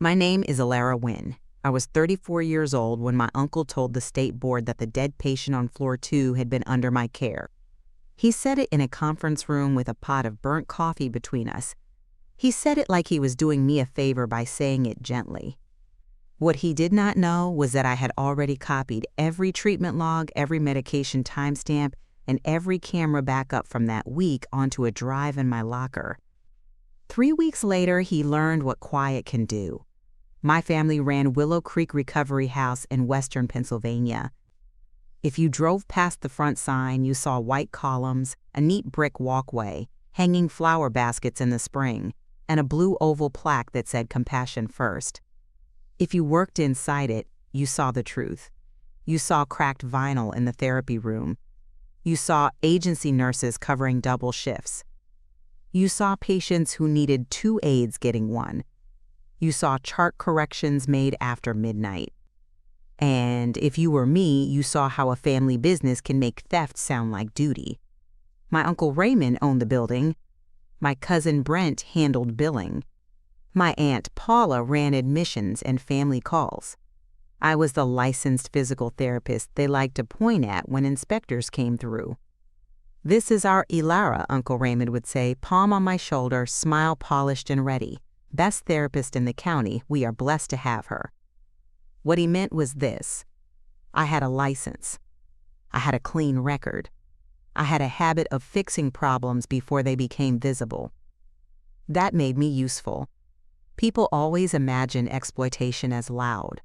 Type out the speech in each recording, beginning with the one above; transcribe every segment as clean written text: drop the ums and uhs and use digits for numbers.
My name is Alara Wynn. I was 34 years old when my uncle told the state board that the dead patient on floor 2 had been under my care. He said it in a conference room with a pot of burnt coffee between us. He said it like he was doing me a favor by saying it gently. What he did not know was that I had already copied every treatment log, every medication timestamp, and every camera backup from that week onto a drive in my locker. 3 weeks later, he learned what quiet can do. My family ran Willow Creek Recovery House in western Pennsylvania. If you drove past the front sign, you saw white columns, a neat brick walkway, hanging flower baskets in the spring, and a blue oval plaque that said Compassion First. If you worked inside it, you saw the truth. You saw cracked vinyl in the therapy room. You saw agency nurses covering double shifts. You saw patients who needed 2 aides getting 1. You saw chart corrections made after midnight. And if you were me, you saw how a family business can make theft sound like duty. My Uncle Raymond owned the building. My cousin Brent handled billing. My Aunt Paula ran admissions and family calls. I was the licensed physical therapist they liked to point at when inspectors came through. "This is our Alara," Uncle Raymond would say, palm on my shoulder, smile polished and ready. "Best therapist in the county. We are blessed to have her." What he meant was this: I had a license. I had a clean record. I had a habit of fixing problems before they became visible. That made me useful. People always imagine exploitation as loud.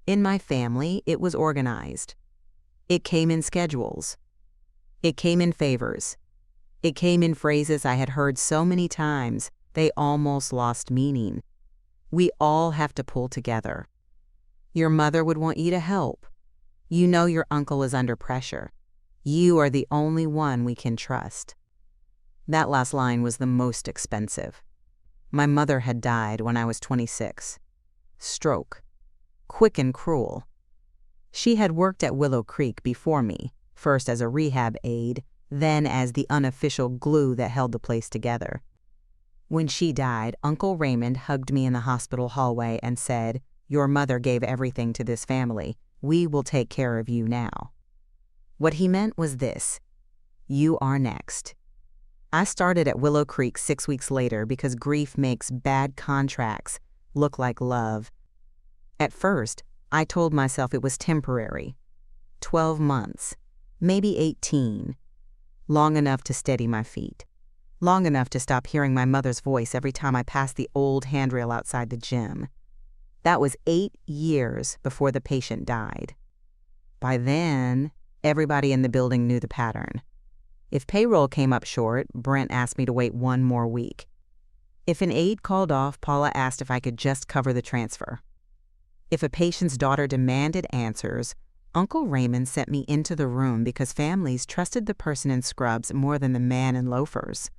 In my family, it was organized. It came in schedules. It came in favors. It came in phrases I had heard so many times, they almost lost meaning. We all have to pull together. Your mother would want you to help. You know your uncle is under pressure. You are the only one we can trust. That last line was the most expensive. My mother had died when I was 26. Stroke. Quick and cruel. She had worked at Willow Creek before me, first as a rehab aide, then as the unofficial glue that held the place together. When she died, Uncle Raymond hugged me in the hospital hallway and said, "Your mother gave everything to this family. We will take care of you now." What he meant was this: you are next. I started at Willow Creek 6 weeks later because grief makes bad contracts look like love. At first, I told myself it was temporary. 12 months, maybe 18. Long enough to steady my feet. Long enough to stop hearing my mother's voice every time I passed the old handrail outside the gym. That was 8 years before the patient died. By then, everybody in the building knew the pattern. If payroll came up short, Brent asked me to wait 1 more week. If an aide called off, Paula asked if I could just cover the transfer. If a patient's daughter demanded answers, Uncle Raymond sent me into the room because families trusted the person in scrubs more than the man in loafers.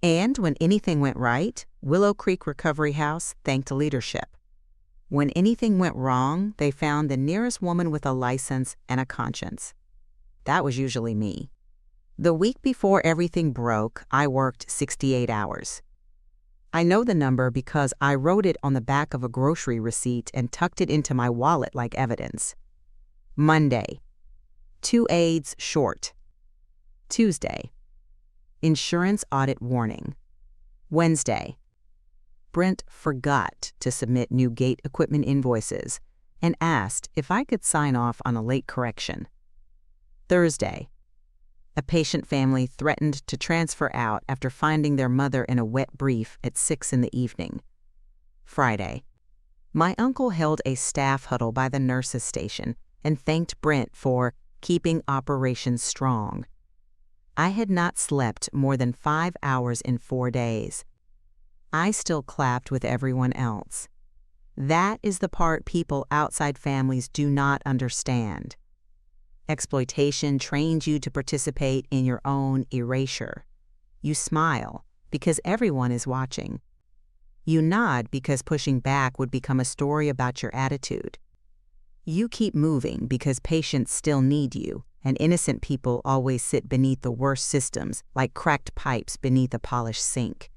And when anything went right, Willow Creek Recovery House thanked leadership. When anything went wrong, they found the nearest woman with a license and a conscience. That was usually me. The week before everything broke, I worked 68 hours. I know the number because I wrote it on the back of a grocery receipt and tucked it into my wallet like evidence. Monday, 2 aides short. Tuesday, insurance audit warning. Wednesday, Brent forgot to submit new gate equipment invoices and asked if I could sign off on a late correction. Thursday, a patient family threatened to transfer out after finding their mother in a wet brief at 6 in the evening. Friday, my uncle held a staff huddle by the nurses' station and thanked Brent for keeping operations strong. I had not slept more than 5 hours in 4 days. I still clapped with everyone else. That is the part people outside families do not understand. Exploitation trains you to participate in your own erasure. You smile because everyone is watching. You nod because pushing back would become a story about your attitude. You keep moving because patients still need you, and innocent people always sit beneath the worst systems, like cracked pipes beneath a polished sink.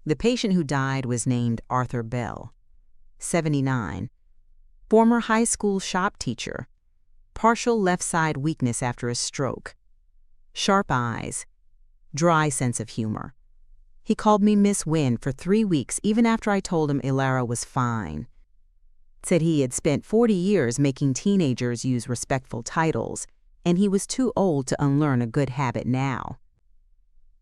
The patient who died was named Arthur Bell. 79. Former high school shop teacher. Partial left side weakness after a stroke. Sharp eyes. Dry sense of humor. He called me Miss Wynn for 3 weeks even after I told him Ilara was fine. Said he had spent 40 years making teenagers use respectful titles, and he was too old to unlearn a good habit now.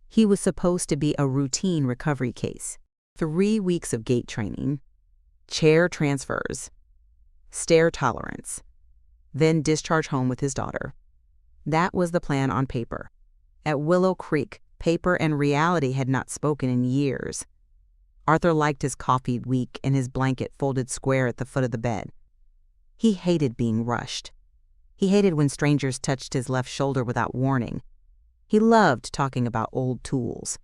He was supposed to be a routine recovery case. 3 weeks of gait training, chair transfers, stair tolerance, then discharge home with his daughter. That was the plan on paper. At Willow Creek, paper and reality had not spoken in years. Arthur liked his coffee weak and his blanket folded square at the foot of the bed. He hated being rushed. He hated when strangers touched his left shoulder without warning. He loved talking about old tools.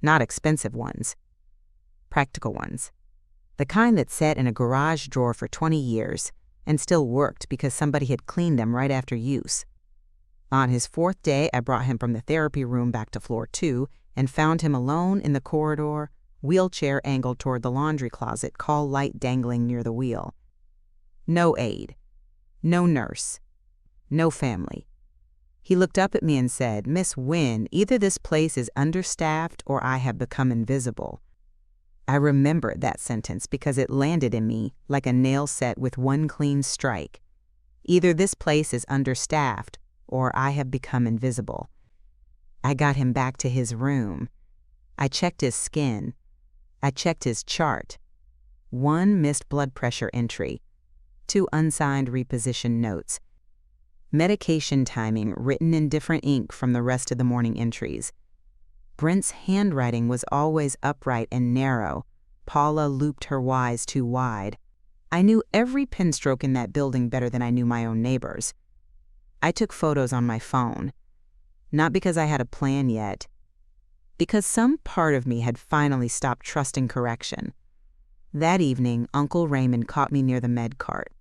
Not expensive ones. Practical ones. The kind that sat in a garage drawer for 20 years and still worked because somebody had cleaned them right after use. On his 4th day, I brought him from the therapy room back to floor 2 and found him alone in the corridor, wheelchair angled toward the laundry closet, call light dangling near the wheel. No aide. No nurse. No family. He looked up at me and said, "Miss Wynn, either this place is understaffed or I have become invisible." I remembered that sentence because it landed in me like a nail set with one clean strike. Either this place is understaffed or I have become invisible. I got him back to his room. I checked his skin. I checked his chart. 1 missed blood pressure entry. 2 unsigned reposition notes. Medication timing written in different ink from the rest of the morning entries. Brent's handwriting was always upright and narrow. Paula looped her Y's too wide. I knew every pen stroke in that building better than I knew my own neighbors. I took photos on my phone. Not because I had a plan yet. Because some part of me had finally stopped trusting correction. That evening, Uncle Raymond caught me near the med cart.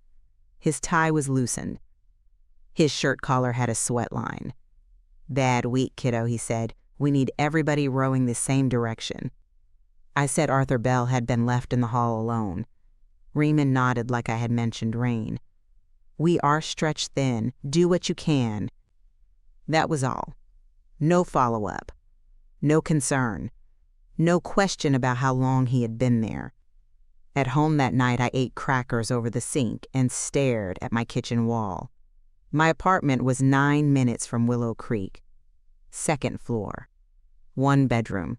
His tie was loosened. His shirt collar had a sweat line. "Bad week, kiddo," he said. "We need everybody rowing the same direction." I said Arthur Bell had been left in the hall alone. Raymond nodded like I had mentioned rain. "We are stretched thin. Do what you can." That was all. No follow-up. No concern. No question about how long he had been there. At home that night, I ate crackers over the sink and stared at my kitchen wall. My apartment was 9 minutes from Willow Creek. 2nd floor. 1 bedroom.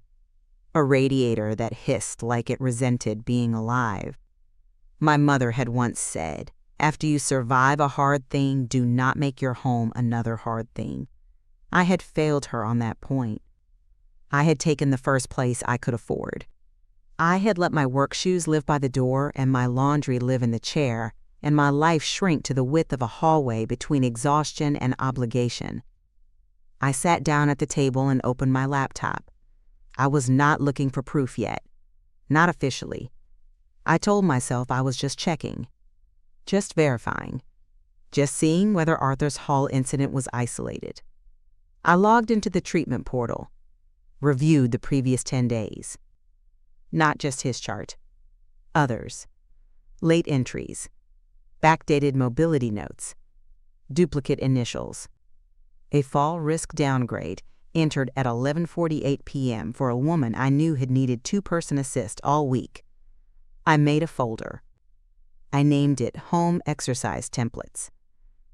A radiator that hissed like it resented being alive. My mother had once said, "After you survive a hard thing, do not make your home another hard thing." I had failed her on that point. I had taken the first place I could afford. I had let my work shoes live by the door and my laundry live in the chair, and my life shrink to the width of a hallway between exhaustion and obligation. I sat down at the table and opened my laptop. I was not looking for proof yet. Not officially. I told myself I was just checking. Just verifying. Just seeing whether Arthur's Hall incident was isolated. I logged into the treatment portal. Reviewed the previous 10 days. Not just his chart. Others. Late entries. Backdated mobility notes. Duplicate initials. A fall risk downgrade entered at 11:48 p.m. for a woman I knew had needed 2-person assist all week. I made a folder. I named it Home Exercise Templates.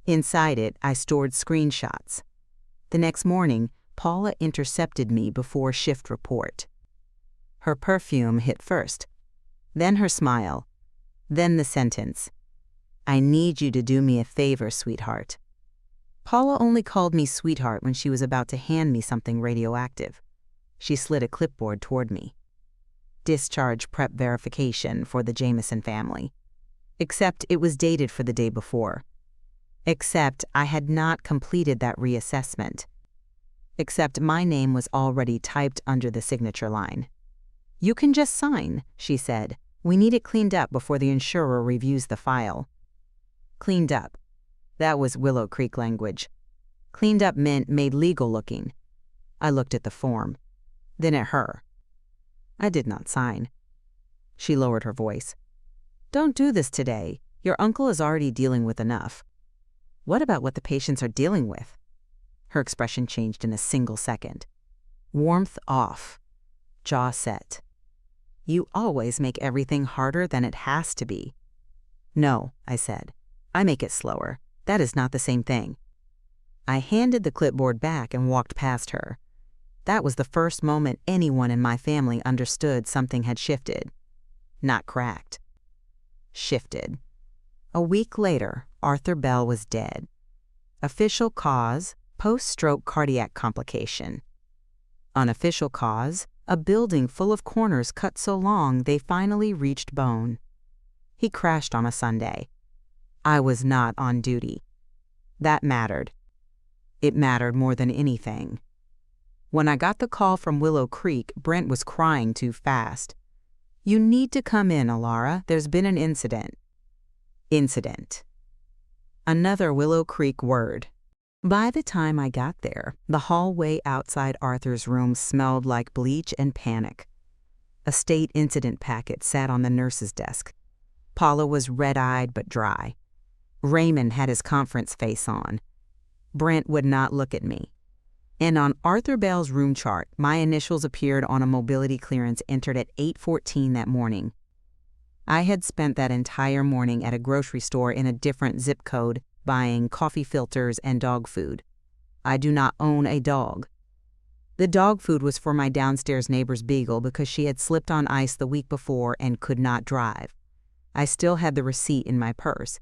Inside it, I stored screenshots. The next morning, Paula intercepted me before shift report. Her perfume hit first, then her smile, then the sentence, "I need you to do me a favor, sweetheart." Paula only called me sweetheart when she was about to hand me something radioactive. She slid a clipboard toward me. Discharge prep verification for the Jameson family. Except it was dated for the day before. Except I had not completed that reassessment. Except my name was already typed under the signature line. "You can just sign," she said. "We need it cleaned up before the insurer reviews the file." Cleaned up. That was Willow Creek language. Cleaned up meant made legal looking. I looked at the form, then at her. I did not sign. She lowered her voice. Don't do this today. Your uncle is already dealing with enough. What about what the patients are dealing with? Her expression changed in a single second. Warmth off. Jaw set. You always make everything harder than it has to be. No, I said. I make it slower. That is not the same thing. I handed the clipboard back and walked past her. That was the first moment anyone in my family understood something had shifted. Not cracked. Shifted. A week later, Arthur Bell was dead. Official cause, post-stroke cardiac complication. Unofficial cause, a building full of corners cut so long they finally reached bone. He crashed on a Sunday. I was not on duty. That mattered. It mattered more than anything. When I got the call from Willow Creek, Brent was crying too fast. You need to come in, Alara. There's been an incident. Incident. Another Willow Creek word. By the time I got there, the hallway outside Arthur's room smelled like bleach and panic. A state incident packet sat on the nurse's desk. Paula was red-eyed but dry. Raymond had his conference face on. Brent would not look at me. And on Arthur Bell's room chart, my initials appeared on a mobility clearance entered at 8:14 that morning. I had spent that entire morning at a grocery store in a different zip code, buying coffee filters and dog food. I do not own a dog. The dog food was for my downstairs neighbor's beagle because she had slipped on ice the week before and could not drive. I still had the receipt in my purse.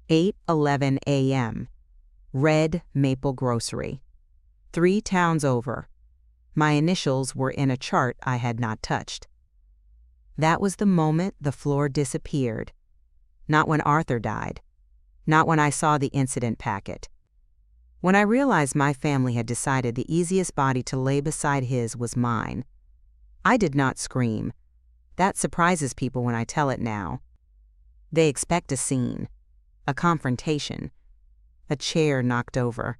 8:11 a.m. Red Maple Grocery. 3 towns over. My initials were in a chart I had not touched. That was the moment the floor disappeared. Not when Arthur died. Not when I saw the incident packet. When I realized my family had decided the easiest body to lay beside his was mine. I did not scream. That surprises people when I tell it now. They expect a scene, a confrontation, a chair knocked over.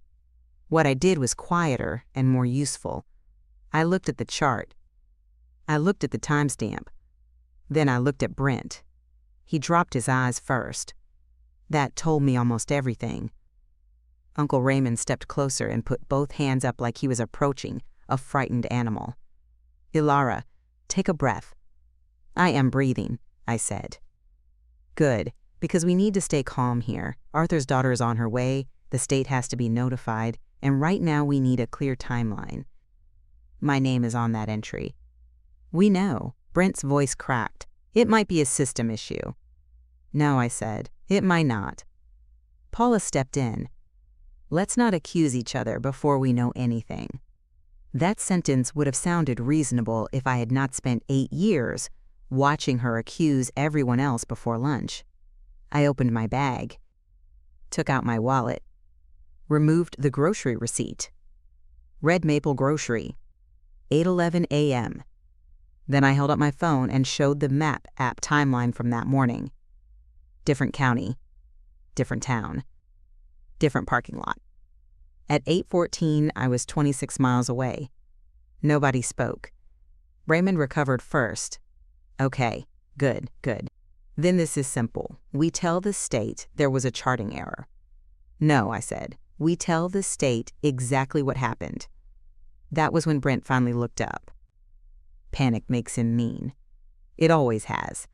What I did was quieter and more useful. I looked at the chart. I looked at the timestamp. Then I looked at Brent. He dropped his eyes first. That told me almost everything. Uncle Raymond stepped closer and put both hands up like he was approaching a frightened animal. Ilara, take a breath. I am breathing, I said. Good, because we need to stay calm here. Arthur's daughter is on her way, the state has to be notified, and right now we need a clear timeline. My name is on that entry. We know. Brent's voice cracked. It might be a system issue. No, I said. It might not. Paula stepped in. Let's not accuse each other before we know anything. That sentence would have sounded reasonable if I had not spent 8 years watching her accuse everyone else before lunch. I opened my bag, took out my wallet, removed the grocery receipt. Red Maple Grocery, 8:11 a.m. Then I held up my phone and showed the map app timeline from that morning. Different county, different town, different parking lot. At 8:14, I was 26 miles away. Nobody spoke. Raymond recovered first. Okay, good. Then this is simple. We tell the state there was a charting error. No, I said. We tell the state exactly what happened. That was when Brent finally looked up. Panic makes him mean. It always has.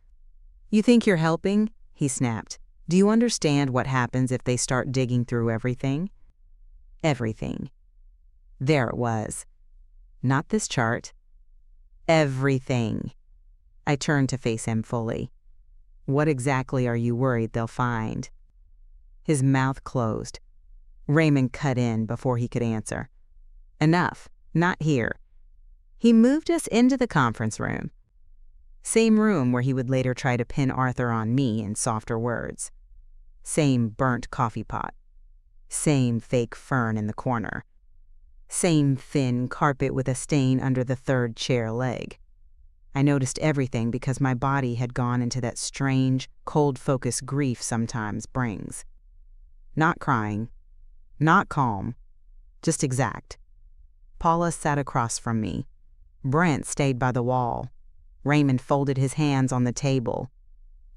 You think you're helping? He snapped. Do you understand what happens if they start digging through everything? Everything. There it was. Not this chart. Everything. I turned to face him fully. What exactly are you worried they'll find? His mouth closed. Raymond cut in before he could answer. Enough. Not here. He moved us into the conference room. Same room where he would later try to pin Arthur on me in softer words. Same burnt coffee pot. Same fake fern in the corner. Same thin carpet with a stain under the third chair leg. I noticed everything because my body had gone into that strange, cold-focused grief sometimes brings. Not crying. Not calm. Just exact. Paula sat across from me. Brent stayed by the wall. Raymond folded his hands on the table.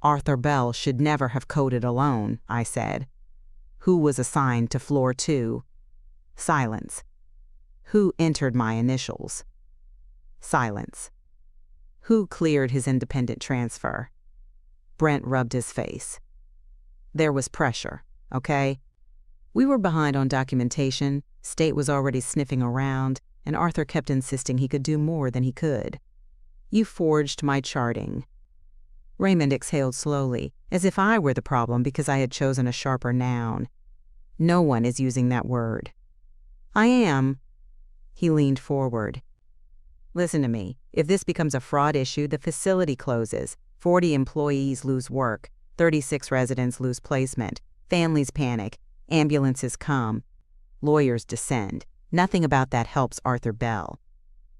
Arthur Bell should never have coded alone, I said. Who was assigned to floor 2? Silence. Who entered my initials? Silence. Who cleared his independent transfer? Brent rubbed his face. There was pressure, okay? We were behind on documentation, State was already sniffing around, and Arthur kept insisting he could do more than he could. You forged my charting. Raymond exhaled slowly, as if I were the problem because I had chosen a sharper noun. No one is using that word. I am. He leaned forward. Listen to me. If this becomes a fraud issue, the facility closes. 40 employees lose work. 36 residents lose placement. Families panic. Ambulances come. Lawyers descend. Nothing about that helps Arthur Bell.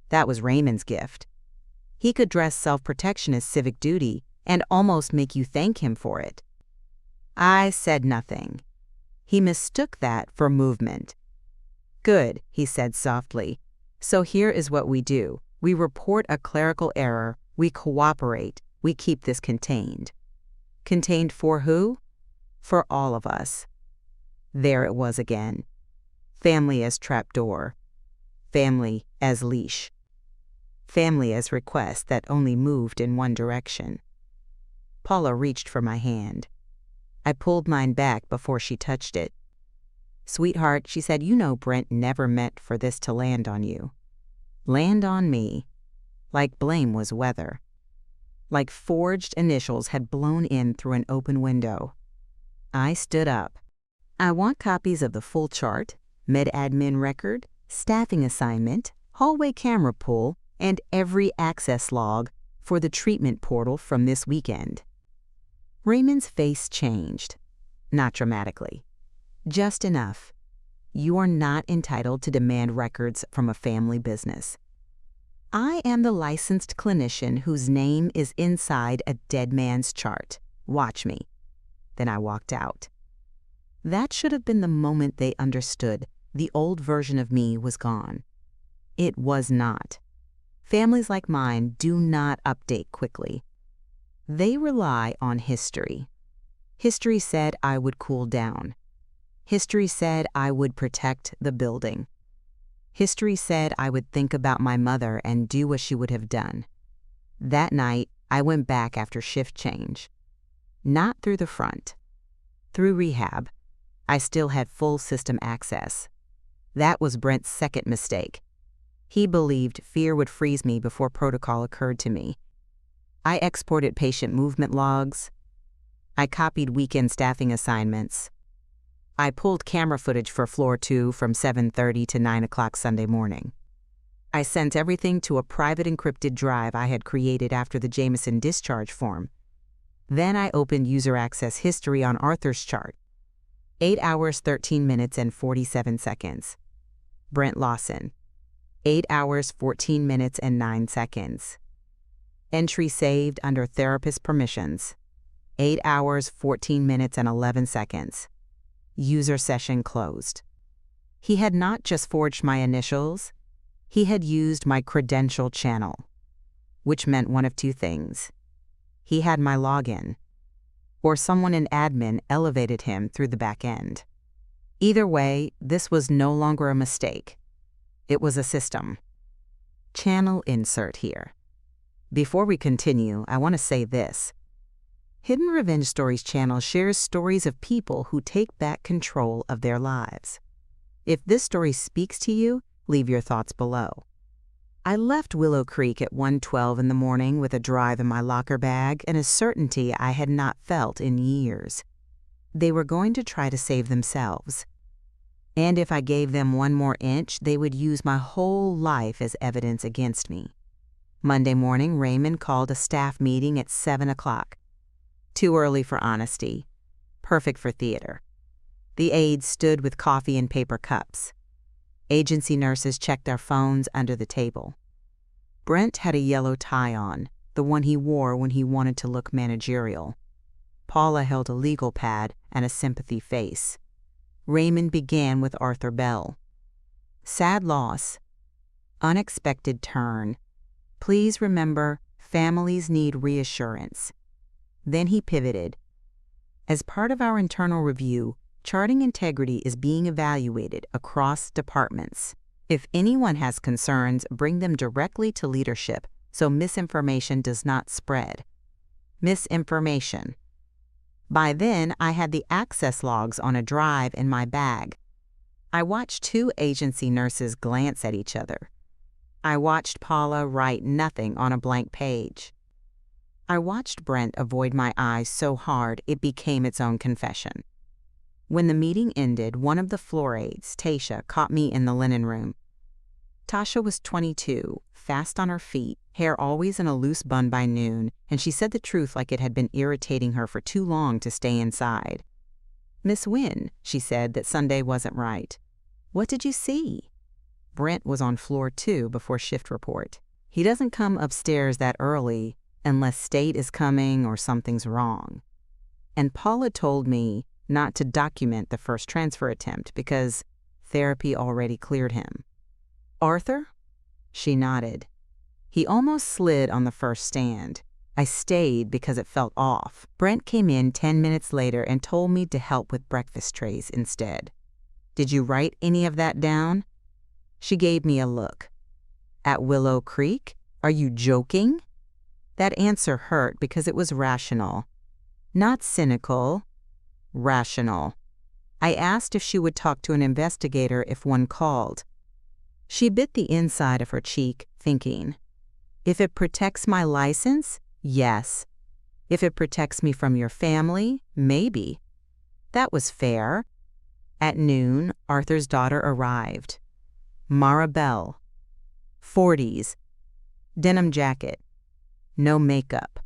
That was Raymond's gift. He could dress self-protection as civic duty and almost make you thank him for it. I said nothing. He mistook that for movement. Good, he said softly. So here is what we do. We report a clerical error. We cooperate. We keep this contained. Contained for who? For all of us. There it was again. Family as trapdoor. Family as leash. Family as request that only moved in one direction. Paula reached for my hand. I pulled mine back before she touched it. Sweetheart, she said, you know Brent never meant for this to land on you. Land on me. Like blame was weather. Like forged initials had blown in through an open window. I stood up. I want copies of the full chart, med-admin record, staffing assignment, hallway camera pull, and every access log for the treatment portal from this weekend. Raymond's face changed. Not dramatically. Just enough. You are not entitled to demand records from a family business. I am the licensed clinician whose name is inside a dead man's chart. Watch me. Then I walked out. That should have been the moment they understood the old version of me was gone. It was not. Families like mine do not update quickly. They rely on history. History said I would cool down. History said I would protect the building. History said I would think about my mother and do what she would have done. That night, I went back after shift change. Not through the front. Through rehab. I still had full system access. That was Brent's second mistake. He believed fear would freeze me before protocol occurred to me. I exported patient movement logs. I copied weekend staffing assignments. I pulled camera footage for floor 2 from 7:30 to 9 o'clock Sunday morning. I sent everything to a private encrypted drive I had created after the Jameson discharge form. Then I opened user access history on Arthur's chart. 8 hours, 13 minutes, and 47 seconds. Brent Lawson. 8 hours, 14 minutes, and 9 seconds. Entry saved under therapist permissions. 8 hours, 14 minutes, and 11 seconds. User session closed. He had not just forged my initials, he had used my credential channel, which meant one of two things. He had my login, or someone in admin elevated him through the back end. Either way, this was no longer a mistake. It was a system. Channel insert here. Before we continue, I want to say this. Hidden Revenge Stories channel shares stories of people who take back control of their lives. If this story speaks to you, leave your thoughts below. I left Willow Creek at 1:12 in the morning with a drive in my locker bag and a certainty I had not felt in years. They were going to try to save themselves. And if I gave them one more inch, they would use my whole life as evidence against me. Monday morning, Raymond called a staff meeting at 7 o'clock. Too early for honesty. Perfect for theater. The aides stood with coffee and paper cups. Agency nurses checked our phones under the table. Brent had a yellow tie on, the one he wore when he wanted to look managerial. Paula held a legal pad and a sympathy face. Raymond began with Arthur Bell. Sad loss. Unexpected turn. Please remember, families need reassurance. Then he pivoted. As part of our internal review, charting integrity is being evaluated across departments. If anyone has concerns, bring them directly to leadership so misinformation does not spread. Misinformation. By then, I had the access logs on a drive in my bag. I watched two agency nurses glance at each other. I watched Paula write nothing on a blank page. I watched Brent avoid my eyes so hard it became its own confession. When the meeting ended, one of the floor aides, Tasha, caught me in the linen room. Tasha was 22, fast on her feet, hair always in a loose bun by noon, and she said the truth like it had been irritating her for too long to stay inside. "Miss Wynne," she said that Sunday wasn't right. "What did you see?" Brent was on floor 2 before shift report. He doesn't come upstairs that early unless state is coming or something's wrong. And Paula told me not to document the first transfer attempt because therapy already cleared him. "Arthur?" She nodded. "He almost slid on the first stand. I stayed because it felt off. Brent came in 10 minutes later and told me to help with breakfast trays instead. Did you write any of that down?" She gave me a look. "At Willow Creek? Are you joking?" That answer hurt because it was rational. Not cynical. Rational. I asked if she would talk to an investigator if one called. She bit the inside of her cheek, thinking, "If it protects my license, yes. If it protects me from your family, maybe." That was fair. At noon, Arthur's daughter arrived. Mara Bell. 40s. Denim jacket. No makeup.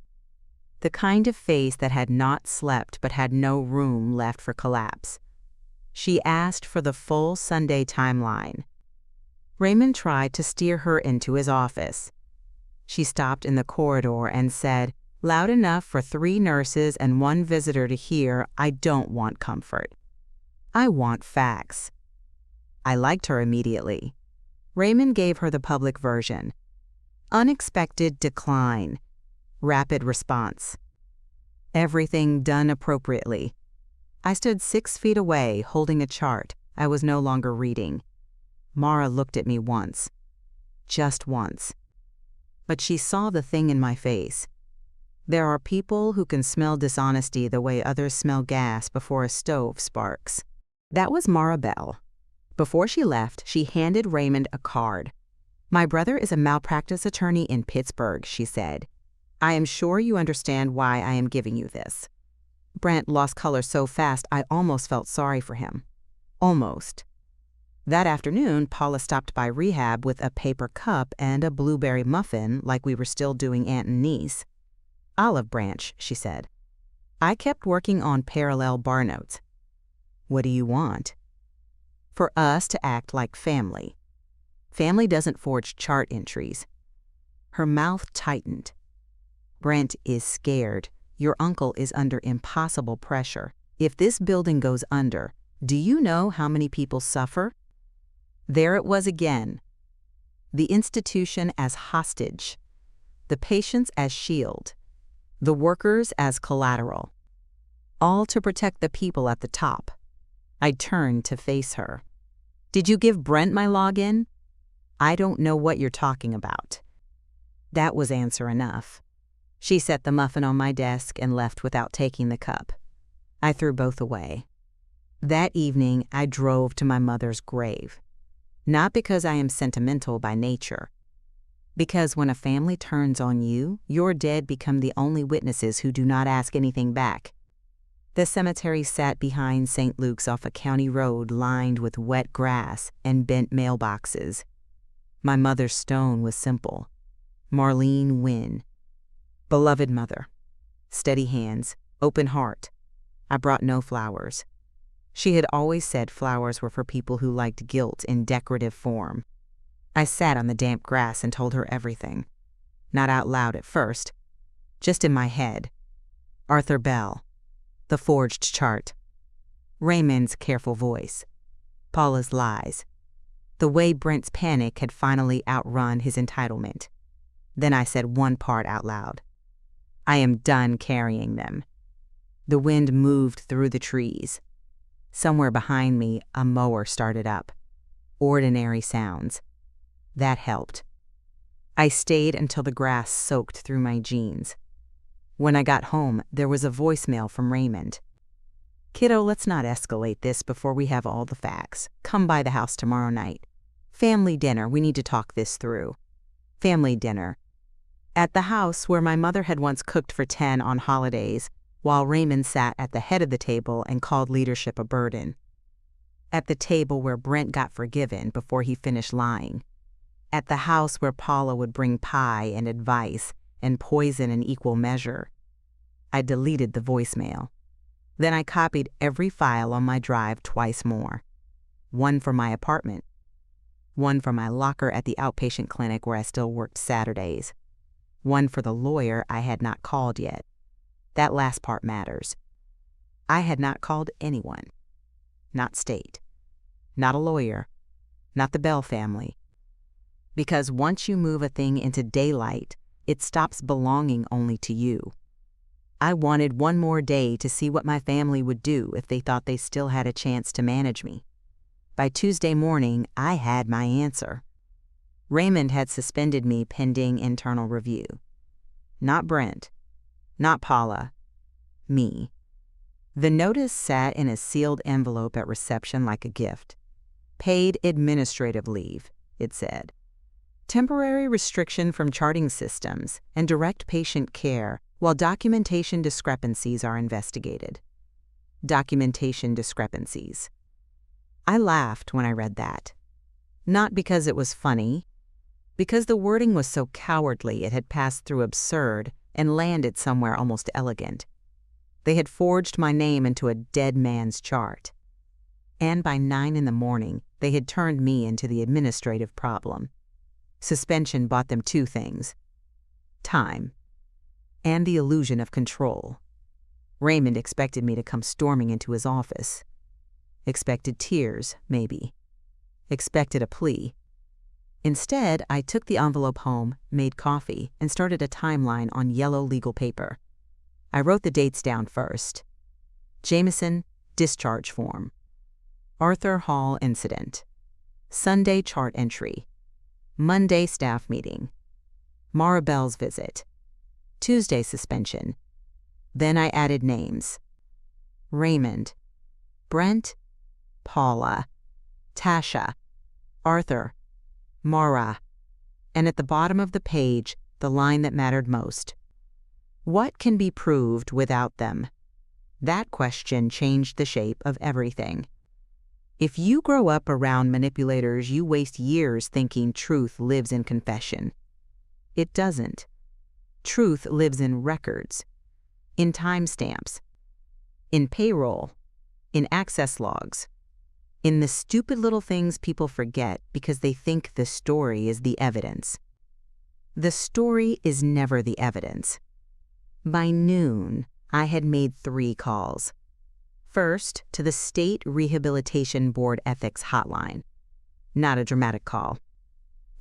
The kind of face that had not slept but had no room left for collapse. She asked for the full Sunday timeline. Raymond tried to steer her into his office. She stopped in the corridor and said, loud enough for 3 nurses and 1 visitor to hear, "I don't want comfort. I want facts." I liked her immediately. Raymond gave her the public version. Unexpected decline. Rapid response. Everything done appropriately. I stood 6 feet away, holding a chart. I was no longer reading. Mara looked at me once. Just once. But she saw the thing in my face. There are people who can smell dishonesty the way others smell gas before a stove sparks. That was Mara Bell. Before she left, she handed Raymond a card. "My brother is a malpractice attorney in Pittsburgh," she said. "I am sure you understand why I am giving you this." Brent lost color so fast I almost felt sorry for him. Almost. That afternoon, Paula stopped by rehab with a paper cup and a blueberry muffin like we were still doing aunt and niece. "Olive branch," she said. I kept working on parallel bar notes. "What do you want?" "For us to act like family. Family doesn't forge chart entries." Her mouth tightened. "Brent is scared. Your uncle is under impossible pressure. If this building goes under, do you know how many people suffer?" There it was again. The institution as hostage. The patients as shield. The workers as collateral. All to protect the people at the top. I turned to face her. "Did you give Brent my login?" "I don't know what you're talking about." That was answer enough. She set the muffin on my desk and left without taking the cup. I threw both away. That evening, I drove to my mother's grave. Not because I am sentimental by nature. Because when a family turns on you, your dead become the only witnesses who do not ask anything back. The cemetery sat behind St. Luke's off a county road lined with wet grass and bent mailboxes. My mother's stone was simple. Marlene Wynne. Beloved mother. Steady hands, open heart. I brought no flowers. She had always said flowers were for people who liked guilt in decorative form. I sat on the damp grass and told her everything. Not out loud at first, just in my head. Arthur Bell. The forged chart. Raymond's careful voice. Paula's lies. The way Brent's panic had finally outrun his entitlement. Then I said one part out loud. I am done carrying them. The wind moved through the trees. Somewhere behind me, a mower started up. Ordinary sounds. That helped. I stayed until the grass soaked through my jeans. When I got home, there was a voicemail from Raymond. "Kiddo, let's not escalate this before we have all the facts. Come by the house tomorrow night. Family dinner, we need to talk this through." Family dinner. At the house where my mother had once cooked for 10 on holidays, while Raymond sat at the head of the table and called leadership a burden. At the table where Brent got forgiven before he finished lying. At the house where Paula would bring pie and advice and poison in equal measure. I deleted the voicemail. Then I copied every file on my drive twice more. One for my apartment. One for my locker at the outpatient clinic where I still worked Saturdays. One for the lawyer I had not called yet. That last part matters. I had not called anyone. Not state. Not a lawyer. Not the Bell family. Because once you move a thing into daylight, it stops belonging only to you. I wanted one more day to see what my family would do if they thought they still had a chance to manage me. By Tuesday morning, I had my answer. Raymond had suspended me pending internal review. Not Brent. Not Paula. Me. The notice sat in a sealed envelope at reception like a gift. Paid administrative leave, it said. Temporary restriction from charting systems and direct patient care while documentation discrepancies are investigated. Documentation discrepancies. I laughed when I read that. Not because it was funny, because the wording was so cowardly it had passed through absurd and landed somewhere almost elegant. They had forged my name into a dead man's chart. And by 9 in the morning, they had turned me into the administrative problem. Suspension bought them 2 things: time and the illusion of control. Raymond expected me to come storming into his office. Expected tears, maybe. Expected a plea. Instead, I took the envelope home, made coffee, and started a timeline on yellow legal paper. I wrote the dates down first. Jameson, discharge form. Arthur Hall incident. Sunday chart entry. Monday staff meeting. Maribel's visit. Tuesday suspension. Then I added names. Raymond. Brent. Paula. Tasha. Arthur. Mara. And at the bottom of the page, the line that mattered most. What can be proved without them? That question changed the shape of everything. If you grow up around manipulators, you waste years thinking truth lives in confession. It doesn't. Truth lives in records, in timestamps, in payroll, in access logs, in the stupid little things people forget because they think the story is the evidence. The story is never the evidence. By noon, I had made 3 calls. First, to the State Rehabilitation Board Ethics Hotline. Not a dramatic call.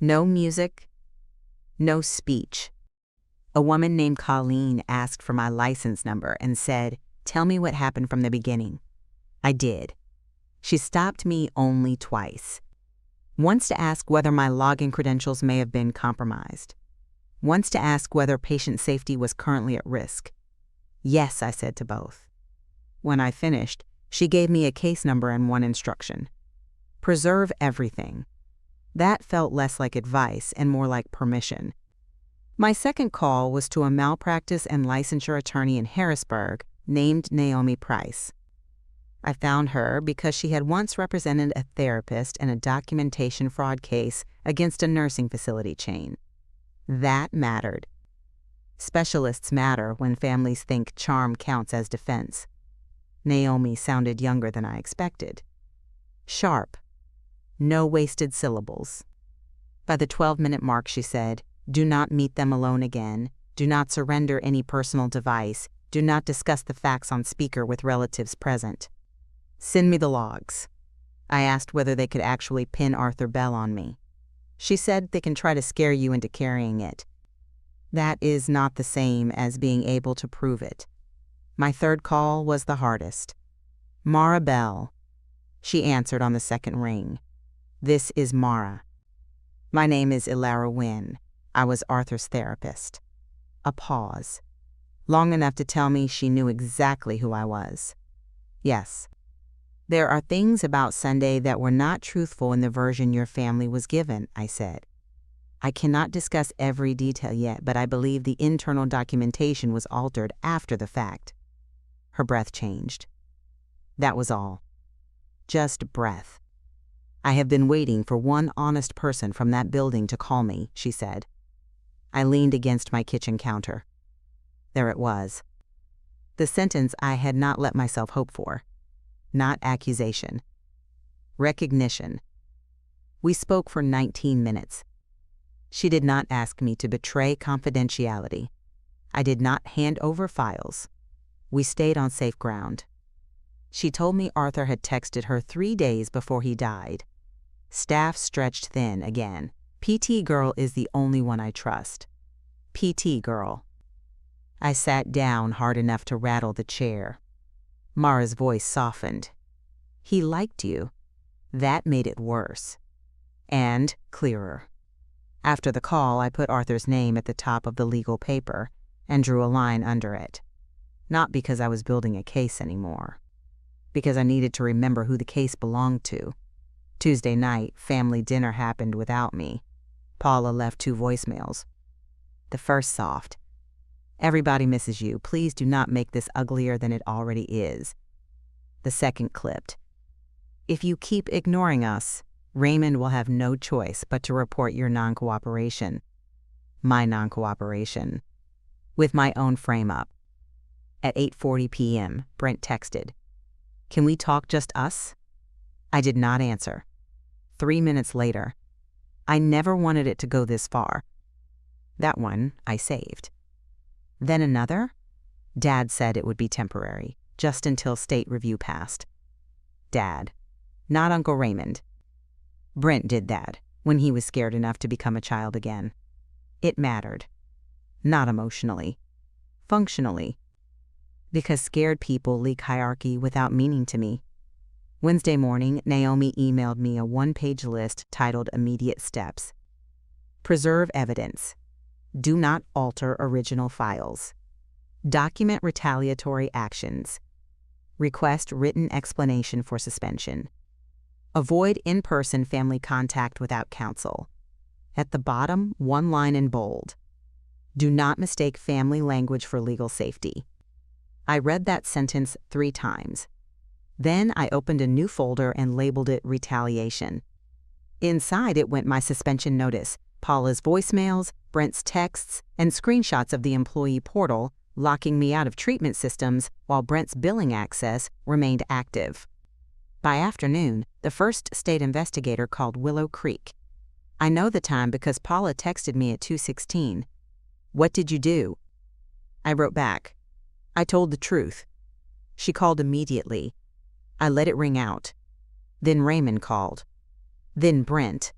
No music, no speech. A woman named Colleen asked for my license number and said, "Tell me what happened from the beginning." I did. She stopped me only twice. Once to ask whether my login credentials may have been compromised. Once to ask whether patient safety was currently at risk. Yes, I said to both. When I finished, she gave me a case number and one instruction. Preserve everything. That felt less like advice and more like permission. My second call was to a malpractice and licensure attorney in Harrisburg named Naomi Price. I found her because she had once represented a therapist in a documentation fraud case against a nursing facility chain. That mattered. Specialists matter when families think charm counts as defense. Naomi sounded younger than I expected. Sharp. No wasted syllables. By the 12-minute mark, she said, "Do not meet them alone again. Do not surrender any personal device. Do not discuss the facts on speaker with relatives present. Send me the logs." I asked whether they could actually pin Arthur Bell on me. She said they can try to scare you into carrying it. That is not the same as being able to prove it. My third call was the hardest. Mara Bell. She answered on the second ring. This is Mara. My name is Ilara Wynn. I was Arthur's therapist. A pause. Long enough to tell me she knew exactly who I was. Yes. There are things about Sunday that were not truthful in the version your family was given, I said. I cannot discuss every detail yet, but I believe the internal documentation was altered after the fact. Her breath changed. That was all. Just breath. I have been waiting for one honest person from that building to call me, she said. I leaned against my kitchen counter. There it was. The sentence I had not let myself hope for. Not accusation. Recognition. We spoke for 19 minutes. She did not ask me to betray confidentiality. I did not hand over files. We stayed on safe ground. She told me Arthur had texted her 3 days before he died. Staff stretched thin again. PT girl is the only one I trust. PT girl. I sat down hard enough to rattle the chair. Mara's voice softened. He liked you. That made it worse. And clearer. After the call, I put Arthur's name at the top of the legal paper and drew a line under it. Not because I was building a case anymore. Because I needed to remember who the case belonged to. Tuesday night, family dinner happened without me. Paula left 2 voicemails. The first soft. Everybody misses you. Please do not make this uglier than it already is. The second clipped. If you keep ignoring us, Raymond will have no choice but to report your non-cooperation. My non-cooperation. With my own frame-up. At 8:40 p.m., Brent texted. Can we talk just us? I did not answer. 3 minutes later. I never wanted it to go this far. That one I saved. Then another? Dad said it would be temporary, just until state review passed. Dad. Not Uncle Raymond. Brent did that when he was scared enough to become a child again. It mattered. Not emotionally. Functionally. Because scared people leak hierarchy without meaning to me. Wednesday morning, Naomi emailed me a 1-page list titled Immediate Steps. Preserve evidence. Do not alter original files. Document retaliatory actions. Request written explanation for suspension. Avoid in-person family contact without counsel. At the bottom, 1 line in bold. Do not mistake family language for legal safety. I read that sentence 3 times. Then I opened a new folder and labeled it Retaliation. Inside it went my suspension notice, Paula's voicemails, Brent's texts, and screenshots of the employee portal locking me out of treatment systems while Brent's billing access remained active. By afternoon, the first state investigator called Willow Creek. I know the time because Paula texted me at 2:16. What did you do? I wrote back. I told the truth. She called immediately. I let it ring out. Then Raymond called. Then Brent.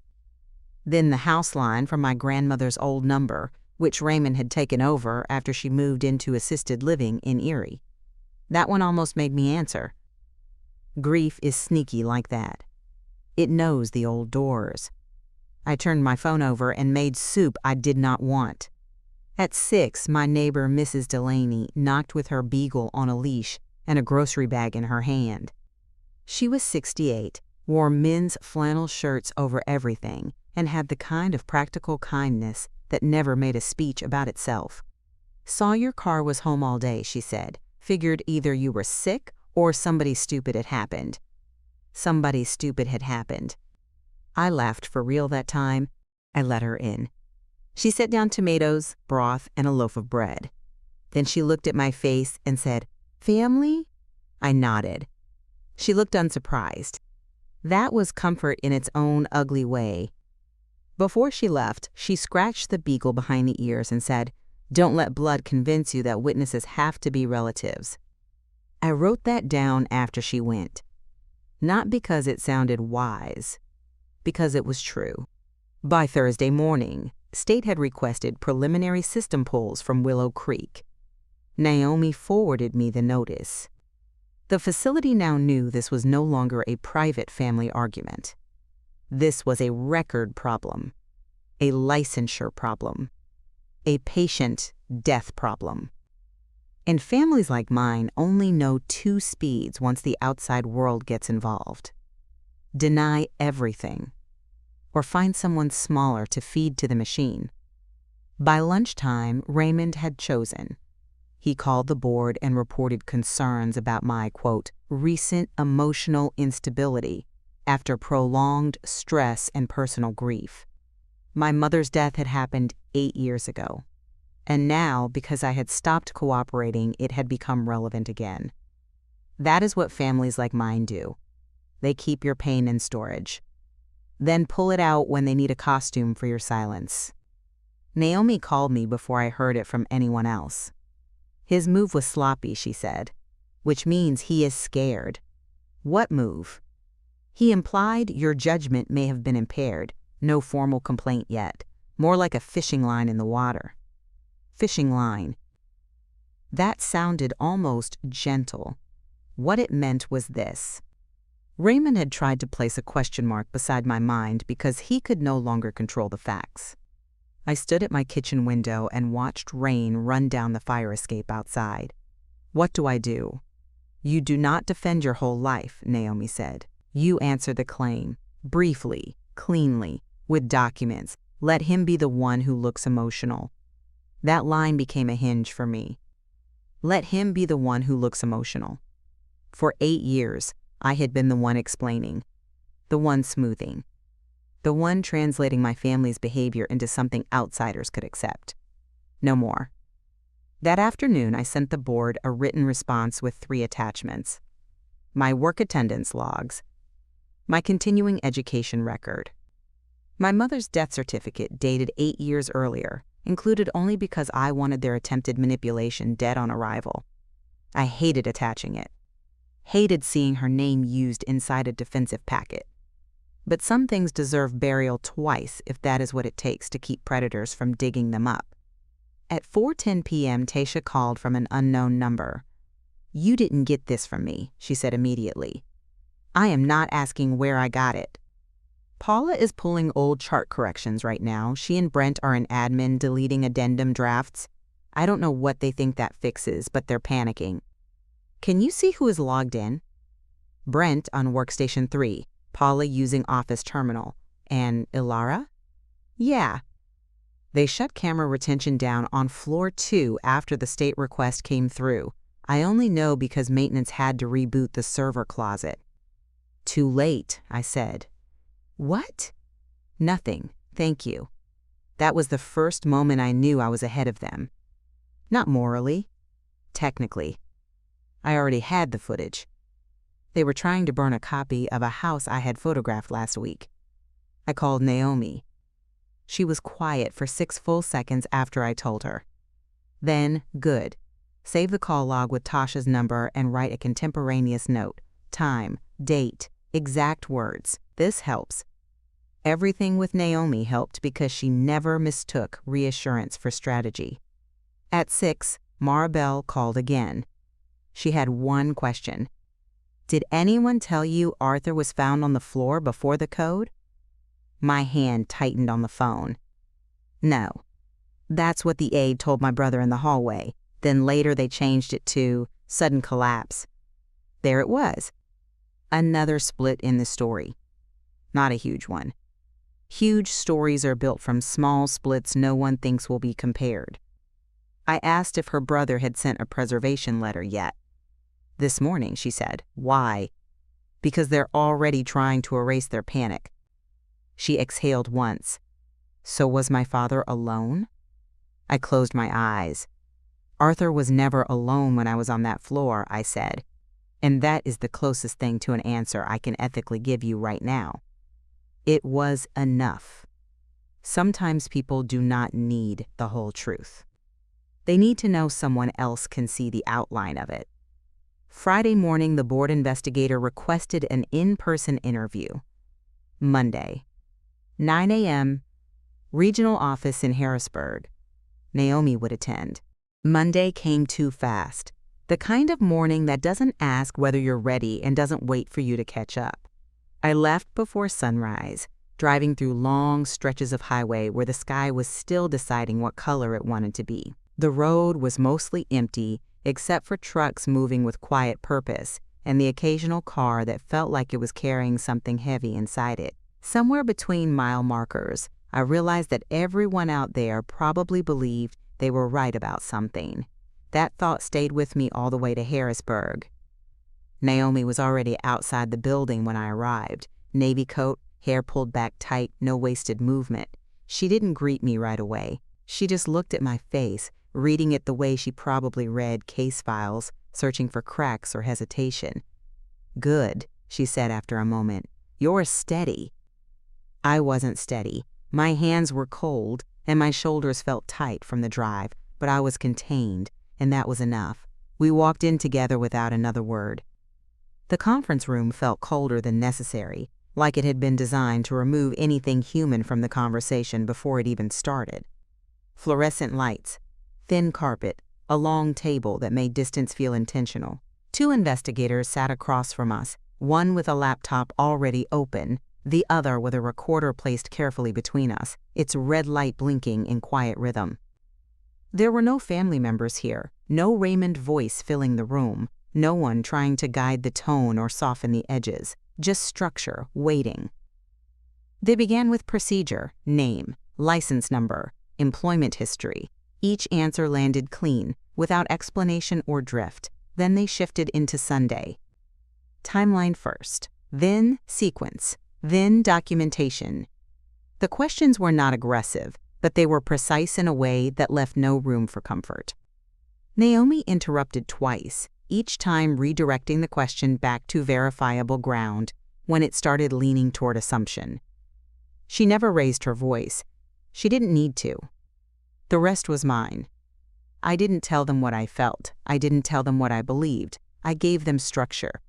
Then the house line from my grandmother's old number, which Raymond had taken over after she moved into assisted living in Erie. That one almost made me answer. Grief is sneaky like that. It knows the old doors. I turned my phone over and made soup I did not want. At 6, my neighbor Mrs. Delaney knocked with her beagle on a leash and a grocery bag in her hand. She was 68, wore men's flannel shirts over everything, and had the kind of practical kindness that never made a speech about itself. Saw your car was home all day, she said. Figured either you were sick or somebody stupid had happened. Somebody stupid had happened. I laughed for real that time. I let her in. She set down tomatoes, broth, and a loaf of bread. Then she looked at my face and said, "Family?" I nodded. She looked unsurprised. That was comfort in its own ugly way. Before she left, she scratched the beagle behind the ears and said, "Don't let blood convince you that witnesses have to be relatives." I wrote that down after she went. Not because it sounded wise, because it was true. By Thursday morning, State had requested preliminary system pulls from Willow Creek. Naomi forwarded me the notice. The facility now knew this was no longer a private family argument. This was a record problem, a licensure problem, a patient death problem. And families like mine only know two speeds once the outside world gets involved. Deny everything, or find someone smaller to feed to the machine. By lunchtime, Raymond had chosen. He called the board and reported concerns about my, quote, recent emotional instability after prolonged stress and personal grief. My mother's death had happened 8 years ago, and now, because I had stopped cooperating, it had become relevant again. That is what families like mine do. They keep your pain in storage, then pull it out when they need a costume for your silence. Naomi called me before I heard it from anyone else. His move was sloppy, she said, which means he is scared. What move? He implied your judgment may have been impaired. No formal complaint yet. More like a fishing line in the water. Fishing line. That sounded almost gentle. What it meant was this. Raymond had tried to place a question mark beside my mind because he could no longer control the facts. I stood at my kitchen window and watched rain run down the fire escape outside. What do I do? You do not defend your whole life, Naomi said. You answer the claim, briefly, cleanly, with documents. Let him be the one who looks emotional. That line became a hinge for me. Let him be the one who looks emotional. For 8 years, I had been the one explaining, the one smoothing, the one translating my family's behavior into something outsiders could accept. No more. That afternoon, I sent the board a written response with 3 attachments: my work attendance logs, my continuing education record. My mother's death certificate, dated 8 years earlier, included only because I wanted their attempted manipulation dead on arrival. I hated attaching it. Hated seeing her name used inside a defensive packet. But some things deserve burial twice if that is what it takes to keep predators from digging them up. At 4:10 p.m., Tasha called from an unknown number. You didn't get this from me, she said immediately. I am not asking where I got it. Paula is pulling old chart corrections right now. She and Brent are in admin deleting addendum drafts. I don't know what they think that fixes, but they're panicking. Can you see who is logged in? Brent on workstation 3, Paula using office terminal, and Ilara? Yeah. They shut camera retention down on floor 2 after the state request came through. I only know because maintenance had to reboot the server closet. Too late, I said. What? Nothing, thank you. That was the first moment I knew I was ahead of them. Not morally. Technically. I already had the footage. They were trying to burn a copy of a house I had photographed last week. I called Naomi. She was quiet for 6 full seconds after I told her. Then, good. Save the call log with Tasha's number and write a contemporaneous note. Time, date, exact words. This helps. Everything with Naomi helped because she never mistook reassurance for strategy. At 6, Maribel called again. She had one question. Did anyone tell you Arthur was found on the floor before the code? My hand tightened on the phone. No. That's what the aide told my brother in the hallway. Then later they changed it to sudden collapse. There it was. Another split in the story. Not a huge one. Huge stories are built from small splits no one thinks will be compared. I asked if her brother had sent a preservation letter yet. This morning, she said. Why? Because they're already trying to erase their panic. She exhaled once. So was my father alone? I closed my eyes. Arthur was never alone when I was on that floor, I said. And that is the closest thing to an answer I can ethically give you right now. It was enough. Sometimes people do not need the whole truth. They need to know someone else can see the outline of it. Friday morning, the board investigator requested an in-person interview. Monday, 9 a.m., Regional office in Harrisburg. Naomi would attend. Monday came too fast. The kind of morning that doesn't ask whether you're ready and doesn't wait for you to catch up. I left before sunrise, driving through long stretches of highway where the sky was still deciding what color it wanted to be. The road was mostly empty, except for trucks moving with quiet purpose and the occasional car that felt like it was carrying something heavy inside it. Somewhere between mile markers, I realized that everyone out there probably believed they were right about something. That thought stayed with me all the way to Harrisburg. Naomi was already outside the building when I arrived. Navy coat, hair pulled back tight, no wasted movement. She didn't greet me right away. She just looked at my face, reading it the way she probably read case files, searching for cracks or hesitation. "Good," she said after a moment. "You're steady." I wasn't steady. My hands were cold, and my shoulders felt tight from the drive, but I was contained, and that was enough. We walked in together without another word. The conference room felt colder than necessary, like it had been designed to remove anything human from the conversation before it even started. Fluorescent lights, thin carpet, a long table that made distance feel intentional. 2 investigators sat across from us, one with a laptop already open, the other with a recorder placed carefully between us, its red light blinking in quiet rhythm. There were no family members here, no Raymond voice filling the room, no one trying to guide the tone or soften the edges, just structure, waiting. They began with procedure, name, license number, employment history. Each answer landed clean, without explanation or drift. Then they shifted into Sunday. Timeline first, then sequence, then documentation. The questions were not aggressive, but they were precise in a way that left no room for comfort. Naomi interrupted twice, each time redirecting the question back to verifiable ground when it started leaning toward assumption. She never raised her voice. She didn't need to. The rest was mine. I didn't tell them what I felt. I didn't tell them what I believed. I gave them structure.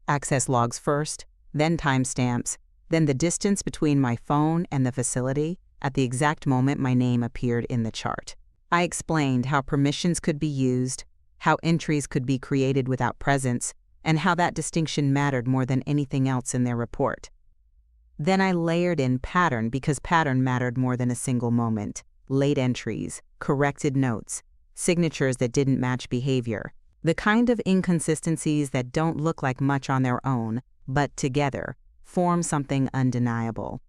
Access logs first, then timestamps, then the distance between my phone and the facility at the exact moment my name appeared in the chart. I explained how permissions could be used, how entries could be created without presence, and how that distinction mattered more than anything else in their report. Then I layered in pattern because pattern mattered more than a single moment. Late entries, corrected notes, signatures that didn't match behavior, the kind of inconsistencies that don't look like much on their own, but together form something undeniable.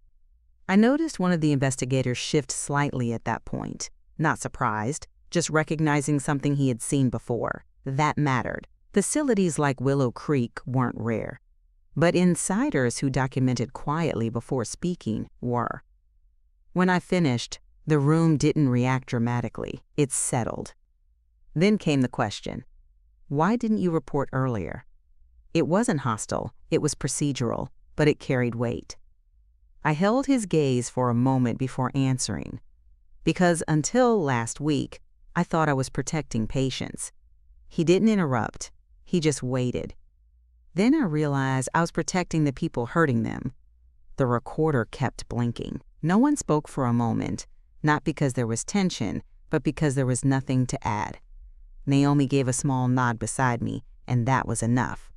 I noticed one of the investigators shift slightly at that point. Not surprised, just recognizing something he had seen before. That mattered. Facilities like Willow Creek weren't rare, but insiders who documented quietly before speaking were. When I finished, the room didn't react dramatically. It settled. Then came the question, why didn't you report earlier? It wasn't hostile, it was procedural, but it carried weight. I held his gaze for a moment before answering, because until last week, I thought I was protecting patients. He didn't interrupt, he just waited. Then I realized I was protecting the people hurting them. The recorder kept blinking. No one spoke for a moment, not because there was tension, but because there was nothing to add. Naomi gave a small nod beside me, and that was enough.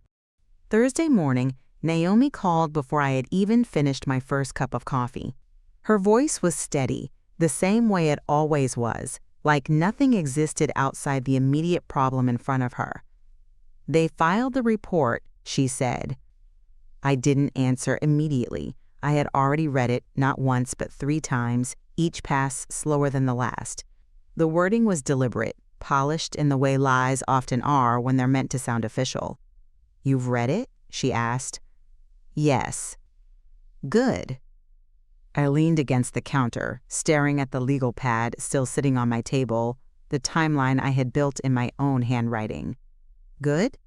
Thursday morning, Naomi called before I had even finished my first cup of coffee. Her voice was steady, the same way it always was, like nothing existed outside the immediate problem in front of her. "They filed the report," she said. I didn't answer immediately. I had already read it, not once but 3 times, each pass slower than the last. The wording was deliberate, polished in the way lies often are when they're meant to sound official. "You've read it?" she asked. "Yes." "Good." I leaned against the counter, staring at the legal pad still sitting on my table, the timeline I had built in my own handwriting. "Good?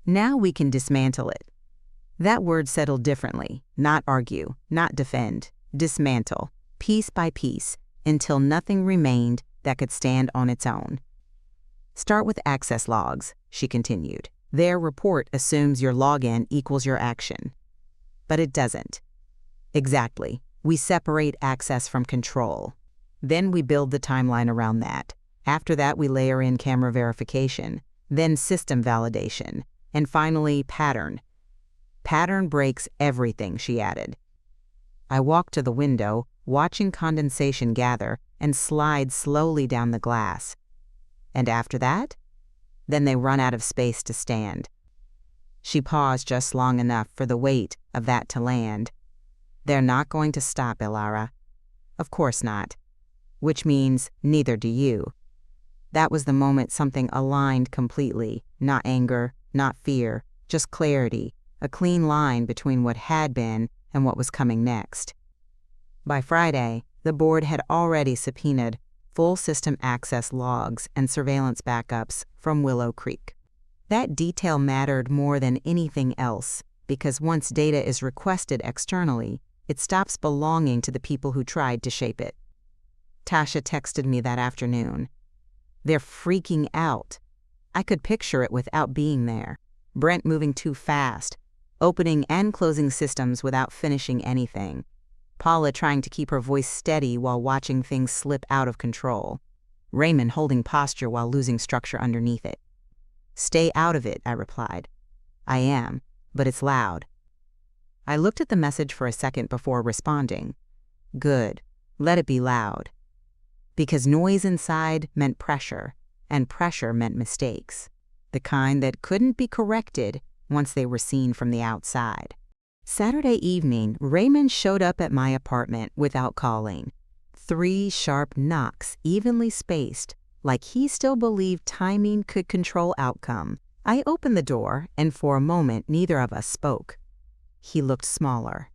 Now we can dismantle it." That word settled differently. Not argue, not defend, dismantle, piece by piece, until nothing remained that could stand on its own. "Start with access logs," she continued. "Their report assumes your login equals your action." But it doesn't. Exactly. We separate access from control. Then we build the timeline around that. After that, we layer in camera verification, then system validation, and finally, pattern. Pattern breaks everything, she added. I walked to the window, watching condensation gather and slide slowly down the glass. And after that? Then they run out of space to stand. She paused just long enough for the weight of that to land. They're not going to stop, Ilara. Of course not. Which means neither do you. That was the moment something aligned completely. Not anger, not fear, just clarity, a clean line between what had been and what was coming next. By Friday, the board had already subpoenaed full system access logs and surveillance backups from Willow Creek. That detail mattered more than anything else, because once data is requested externally, it stops belonging to the people who tried to shape it. Tasha texted me that afternoon. They're freaking out. I could picture it without being there. Brent moving too fast, opening and closing systems without finishing anything. Paula trying to keep her voice steady while watching things slip out of control. Raymond holding posture while losing structure underneath it. Stay out of it, I replied. I am, but it's loud. I looked at the message for a second before responding. Good. Let it be loud. Because noise inside meant pressure, and pressure meant mistakes. The kind that couldn't be corrected once they were seen from the outside. Saturday evening, Raymond showed up at my apartment without calling. 3 sharp knocks, evenly spaced, like he still believed timing could control outcome. I opened the door, and for a moment neither of us spoke. He looked smaller.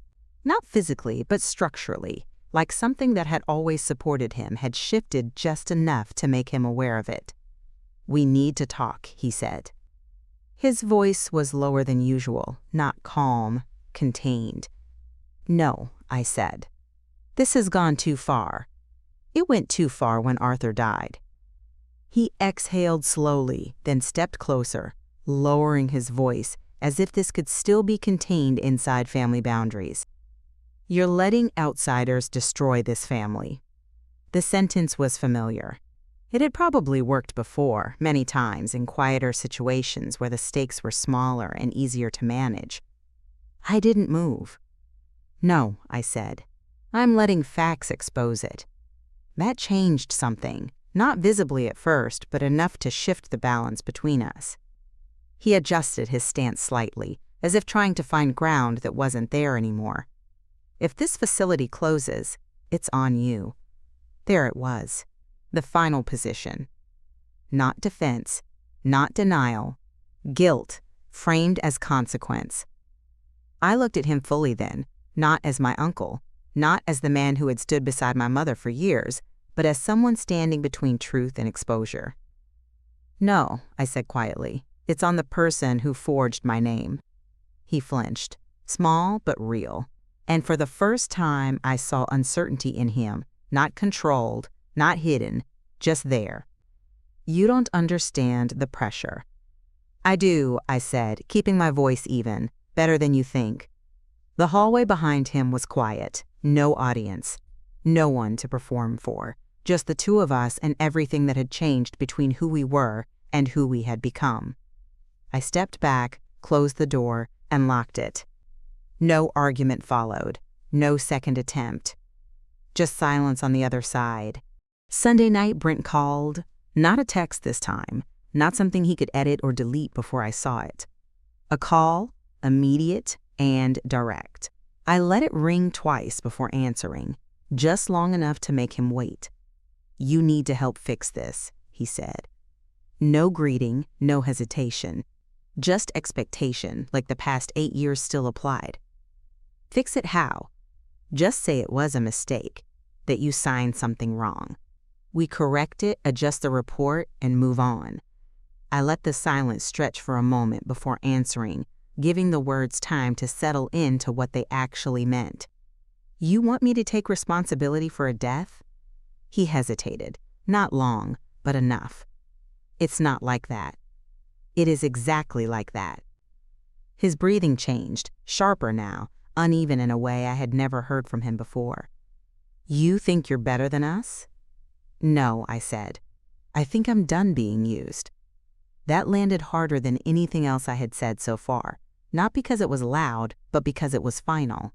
Not physically, but structurally, like something that had always supported him had shifted just enough to make him aware of it. We need to talk, he said. His voice was lower than usual, not calm, contained. No, I said. This has gone too far. It went too far when Arthur died. He exhaled slowly, then stepped closer, lowering his voice as if this could still be contained inside family boundaries. You're letting outsiders destroy this family. The sentence was familiar. It had probably worked before, many times, in quieter situations where the stakes were smaller and easier to manage. I didn't move. No, I said. I'm letting facts expose it. That changed something, not visibly at first, but enough to shift the balance between us. He adjusted his stance slightly, as if trying to find ground that wasn't there anymore. If this facility closes, it's on you. There it was, the final position. Not defense, not denial, guilt framed as consequence. I looked at him fully then, not as my uncle, not as the man who had stood beside my mother for years, but as someone standing between truth and exposure. No, I said quietly, it's on the person who forged my name. He flinched, small but real. And for the first time, I saw uncertainty in him, not controlled, not hidden, just there. You don't understand the pressure. I do, I said, keeping my voice even, better than you think. The hallway behind him was quiet, no audience, no one to perform for, just the two of us and everything that had changed between who we were and who we had become. I stepped back, closed the door, and locked it. No argument followed, no second attempt. Just silence on the other side. Sunday night, Brent called. Not a text this time, not something he could edit or delete before I saw it. A call, immediate and direct. I let it ring twice before answering, just long enough to make him wait. You need to help fix this, he said. No greeting, no hesitation. Just expectation, like the past 8 years still applied. Fix it how? Just say it was a mistake, that you signed something wrong. We correct it, adjust the report, and move on. I let the silence stretch for a moment before answering, giving the words time to settle into what they actually meant. You want me to take responsibility for a death? He hesitated, not long, but enough. It's not like that. It is exactly like that. His breathing changed, sharper now, uneven in a way I had never heard from him before. "You think you're better than us?" "No," I said. "I think I'm done being used." That landed harder than anything else I had said so far, not because it was loud, but because it was final.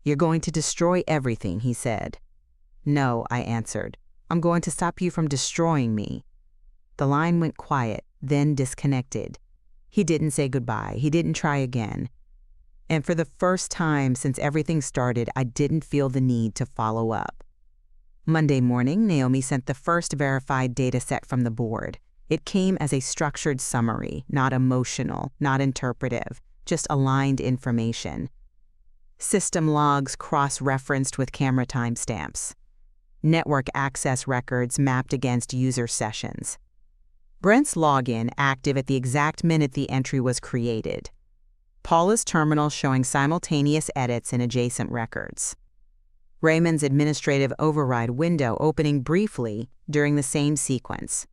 "You're going to destroy everything," he said. "No," I answered. "I'm going to stop you from destroying me." The line went quiet, then disconnected. He didn't say goodbye. He didn't try again. And for the first time since everything started, I didn't feel the need to follow up. Monday morning, Naomi sent the first verified data set from the board. It came as a structured summary, not emotional, not interpretive, just aligned information. System logs cross-referenced with camera timestamps. Network access records mapped against user sessions. Brent's login active at the exact minute the entry was created. Paula's terminal showing simultaneous edits in adjacent records. Raymond's administrative override window opening briefly during the same sequence.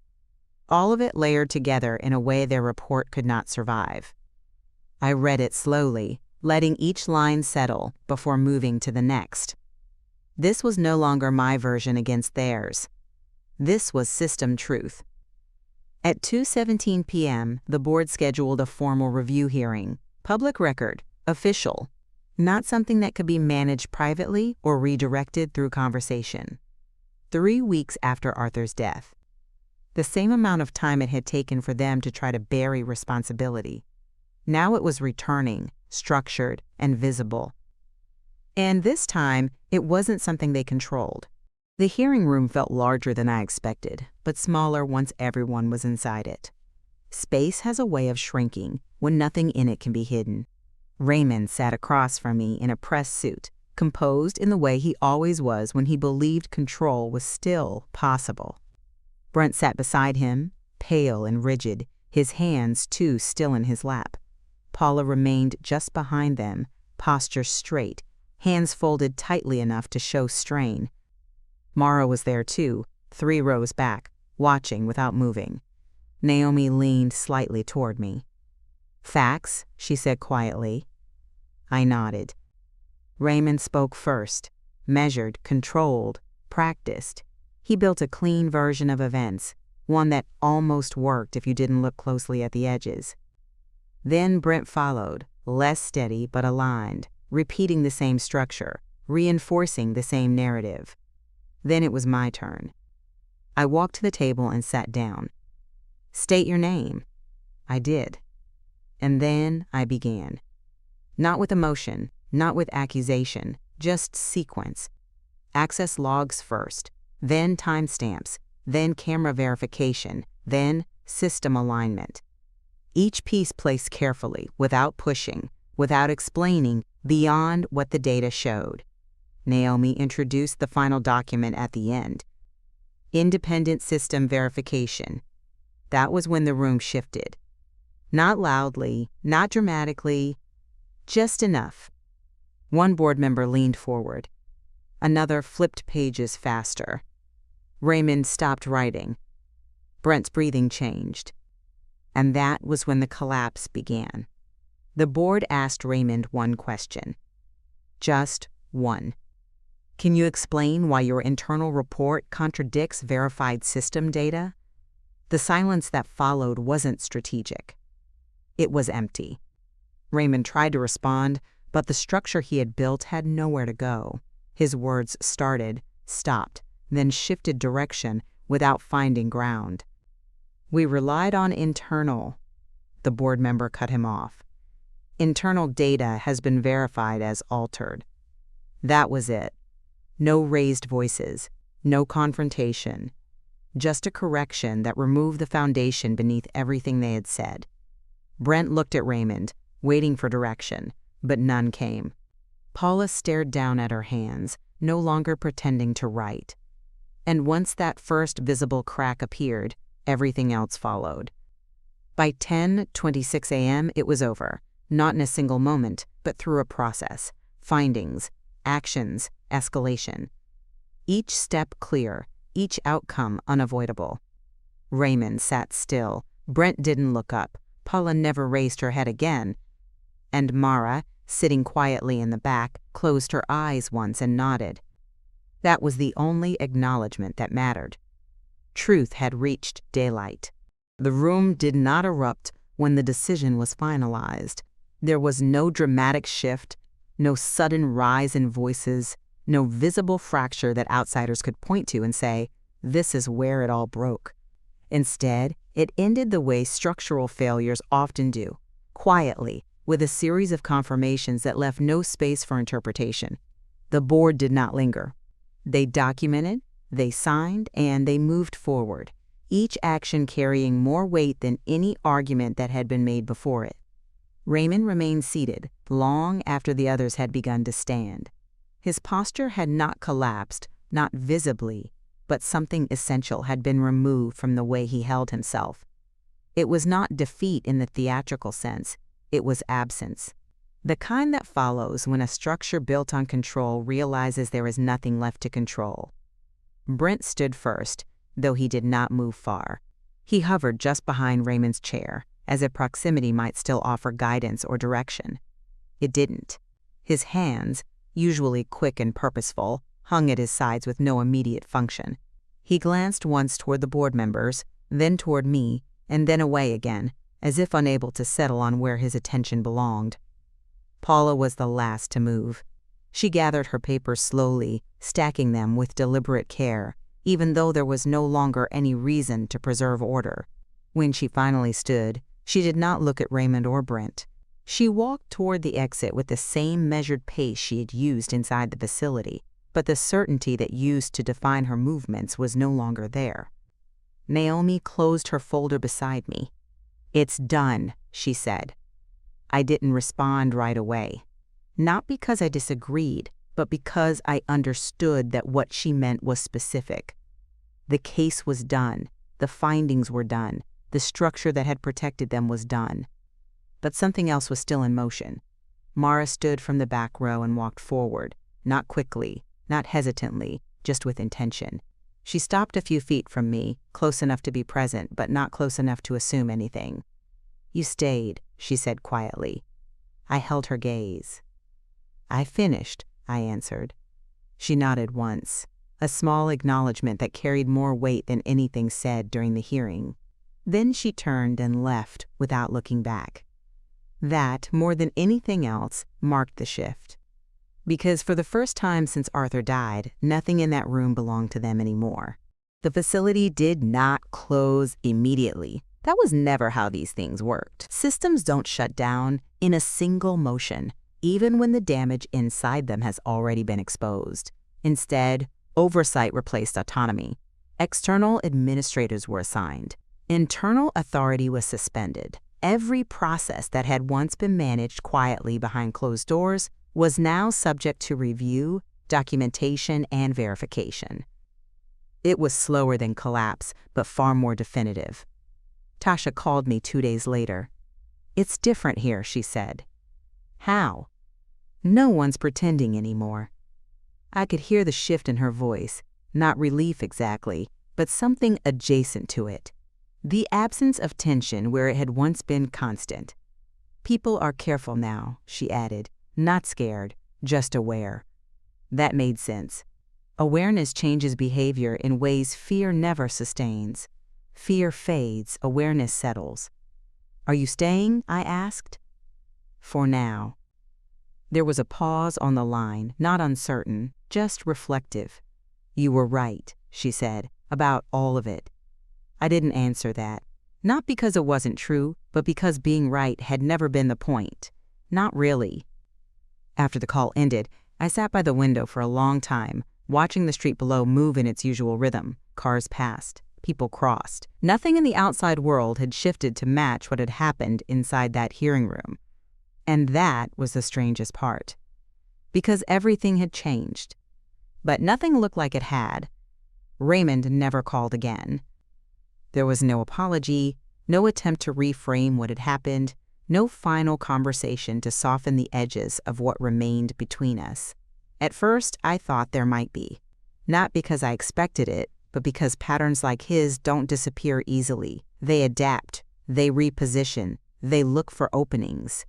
All of it layered together in a way their report could not survive. I read it slowly, letting each line settle before moving to the next. This was no longer my version against theirs. This was system truth. At 2:17 p.m., the board scheduled a formal review hearing. Public record, official, not something that could be managed privately or redirected through conversation. 3 weeks after Arthur's death. The same amount of time it had taken for them to try to bury responsibility. Now it was returning, structured, and visible. And this time, it wasn't something they controlled. The hearing room felt larger than I expected, but smaller once everyone was inside it. Space has a way of shrinking when nothing in it can be hidden. Raymond sat across from me in a press suit, composed in the way he always was when he believed control was still possible. Brent sat beside him, pale and rigid, his hands too still in his lap. Paula remained just behind them, posture straight, hands folded tightly enough to show strain. Mara was there too, 3 rows back, watching without moving. Naomi leaned slightly toward me. "Facts," she said quietly. I nodded. Raymond spoke first, measured, controlled, practiced. He built a clean version of events, one that almost worked if you didn't look closely at the edges. Then Brent followed, less steady but aligned, repeating the same structure, reinforcing the same narrative. Then it was my turn. I walked to the table and sat down. "State your name." I did. And then I began. Not with emotion, not with accusation, just sequence. Access logs first, then timestamps, then camera verification, then system alignment. Each piece placed carefully, without pushing, without explaining, beyond what the data showed. Naomi introduced the final document at the end. Independent system verification. That was when the room shifted. Not loudly, not dramatically, just enough. One board member leaned forward. Another flipped pages faster. Raymond stopped writing. Brent's breathing changed. And that was when the collapse began. The board asked Raymond one question. Just one. "Can you explain why your internal report contradicts verified system data?" The silence that followed wasn't strategic. It was empty. Raymond tried to respond, but the structure he had built had nowhere to go. His words started, stopped, then shifted direction without finding ground. "We relied on internal." The board member cut him off. "Internal data has been verified as altered." That was it. No raised voices, no confrontation, just a correction that removed the foundation beneath everything they had said. Brent looked at Raymond, waiting for direction, but none came. Paula stared down at her hands, no longer pretending to write. And once that first visible crack appeared, everything else followed. By 10:26 a.m., it was over, not in a single moment, but through a process, findings, actions, escalation. Each step clear, each outcome unavoidable. Raymond sat still. Brent didn't look up. Paula never raised her head again. And Mara, sitting quietly in the back, closed her eyes once and nodded. That was the only acknowledgement that mattered. Truth had reached daylight. The room did not erupt when the decision was finalized. There was no dramatic shift, no sudden rise in voices, no visible fracture that outsiders could point to and say, "This is where it all broke." Instead, it ended the way structural failures often do, quietly, with a series of confirmations that left no space for interpretation. The board did not linger. They documented, they signed, and they moved forward, each action carrying more weight than any argument that had been made before it. Raymond remained seated long after the others had begun to stand. His posture had not collapsed, not visibly, but something essential had been removed from the way he held himself. It was not defeat in the theatrical sense, it was absence. The kind that follows when a structure built on control realizes there is nothing left to control. Brent stood first, though he did not move far. He hovered just behind Raymond's chair, as if proximity might still offer guidance or direction. It didn't. His hands, usually quick and purposeful, hung at his sides with no immediate function. He glanced once toward the board members, then toward me, and then away again, as if unable to settle on where his attention belonged. Paula was the last to move. She gathered her papers slowly, stacking them with deliberate care, even though there was no longer any reason to preserve order. When she finally stood, she did not look at Raymond or Brent. She walked toward the exit with the same measured pace she had used inside the facility, but the certainty that used to define her movements was no longer there. Naomi closed her folder beside me. "It's done," she said. I didn't respond right away. Not because I disagreed, but because I understood that what she meant was specific. The case was done, the findings were done, the structure that had protected them was done. But something else was still in motion. Mara stood from the back row and walked forward, not quickly, not hesitantly, just with intention. She stopped a few feet from me, close enough to be present, but not close enough to assume anything. "You stayed," she said quietly. I held her gaze. "I finished," I answered. She nodded once, a small acknowledgement that carried more weight than anything said during the hearing. Then she turned and left without looking back. That, more than anything else, marked the shift. Because for the first time since Arthur died, nothing in that room belonged to them anymore. The facility did not close immediately. That was never how these things worked. Systems don't shut down in a single motion, even when the damage inside them has already been exposed. Instead, oversight replaced autonomy. External administrators were assigned. Internal authority was suspended. Every process that had once been managed quietly behind closed doors was now subject to review, documentation, and verification. It was slower than collapse, but far more definitive. Tasha called me 2 days later. "It's different here," she said. "How?" "No one's pretending anymore." I could hear the shift in her voice, not relief exactly, but something adjacent to it. The absence of tension where it had once been constant. "People are careful now," she added, "not scared, just aware." That made sense. Awareness changes behavior in ways fear never sustains. Fear fades, awareness settles. "Are you staying?" I asked. "For now." There was a pause on the line, not uncertain, just reflective. "You were right," she said, "about all of it." I didn't answer that. Not because it wasn't true, but because being right had never been the point. Not really. After the call ended, I sat by the window for a long time, watching the street below move in its usual rhythm. Cars passed. People crossed. Nothing in the outside world had shifted to match what had happened inside that hearing room. And that was the strangest part. Because everything had changed. But nothing looked like it had. Raymond never called again. There was no apology, no attempt to reframe what had happened, no final conversation to soften the edges of what remained between us. At first, I thought there might be. Not because I expected it, but because patterns like his don't disappear easily. They adapt, they reposition, they look for openings.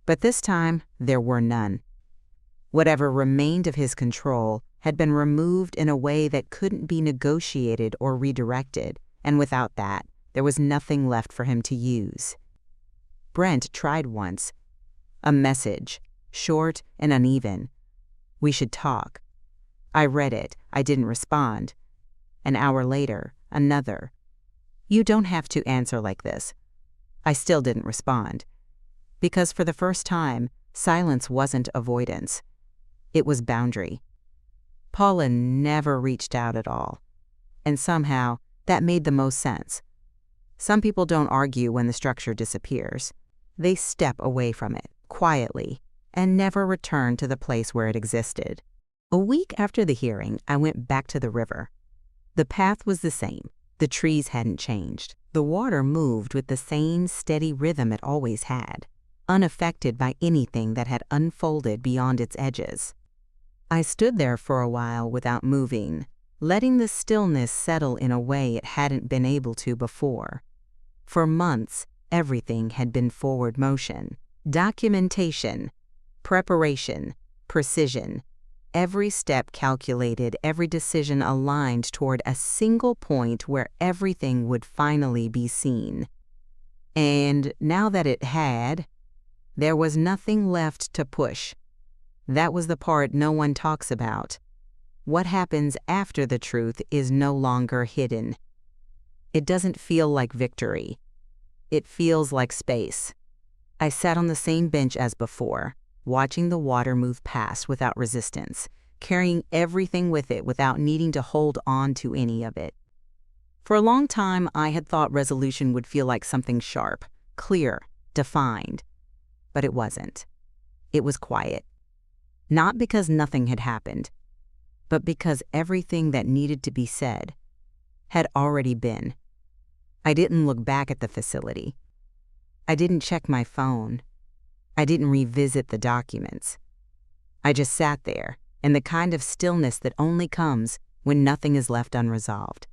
But this time, there were none. Whatever remained of his control had been removed in a way that couldn't be negotiated or redirected, and without that, there was nothing left for him to use. Brent tried once. A message, short and uneven. "We should talk." I read it. I didn't respond. An hour later, another. "You don't have to answer like this." I still didn't respond. Because for the first time, silence wasn't avoidance. It was boundary. Paula never reached out at all. And somehow, that made the most sense. Some people don't argue when the structure disappears. They step away from it, quietly, and never return to the place where it existed. A week after the hearing, I went back to the river. The path was the same. The trees hadn't changed. The water moved with the same steady rhythm it always had, unaffected by anything that had unfolded beyond its edges. I stood there for a while without moving, letting the stillness settle in a way it hadn't been able to before. For months, everything had been forward motion, documentation, preparation, precision. Every step calculated, every decision aligned toward a single point where everything would finally be seen. And now that it had, there was nothing left to push. That was the part no one talks about. What happens after the truth is no longer hidden. It doesn't feel like victory. It feels like space. I sat on the same bench as before, watching the water move past without resistance, carrying everything with it without needing to hold on to any of it. For a long time, I had thought resolution would feel like something sharp, clear, defined. But it wasn't. It was quiet. Not because nothing had happened, but because everything that needed to be said had already been. I didn't look back at the facility. I didn't check my phone. I didn't revisit the documents. I just sat there, in the kind of stillness that only comes when nothing is left unresolved.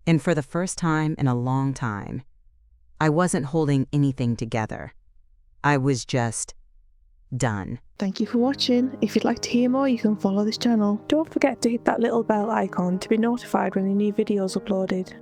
And for the first time in a long time, I wasn't holding anything together. I was just done. Thank you for watching. If you'd like to hear more, you can follow this channel. Don't forget to hit that little bell icon to be notified when a new video is uploaded.